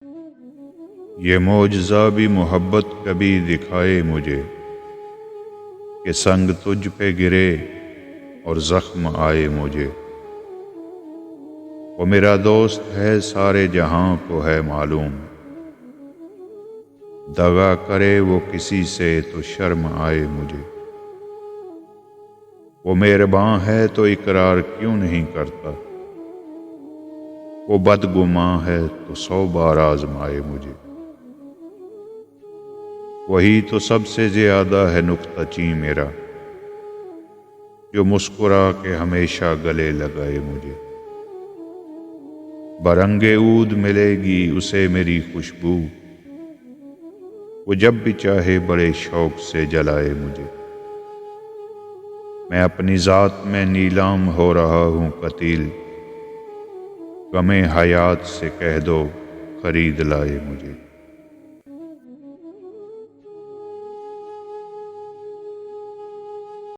یہ مojzah بھی محبت کبھی دکھائے مجھے کہ سنگ تجھ پہ گرے اور زخم آئے مجھے۔ وہ میرا دوست ہے سارے جہاں کو ہے معلوم، دغا کرے وہ کسی سے تو شرم آئے مجھے۔ وہ مہرباں ہے تو اقرار کیوں نہیں کرتا، وہ بدگماں ہے تو 100 بار آزمائے مجھے۔ وہی تو سب سے زیادہ ہے نکتہ چیں میرا، جو مسکرا کے ہمیشہ گلے لگائے مجھے۔ برنگ عود ملے گی اسے میری خوشبو، وہ جب بھی چاہے بڑے شوق سے جلائے مجھے۔ میں اپنی ذات میں نیلام ہو رہا ہوں قتیل، غم حیات سے کہہ دو خرید لائے مجھے۔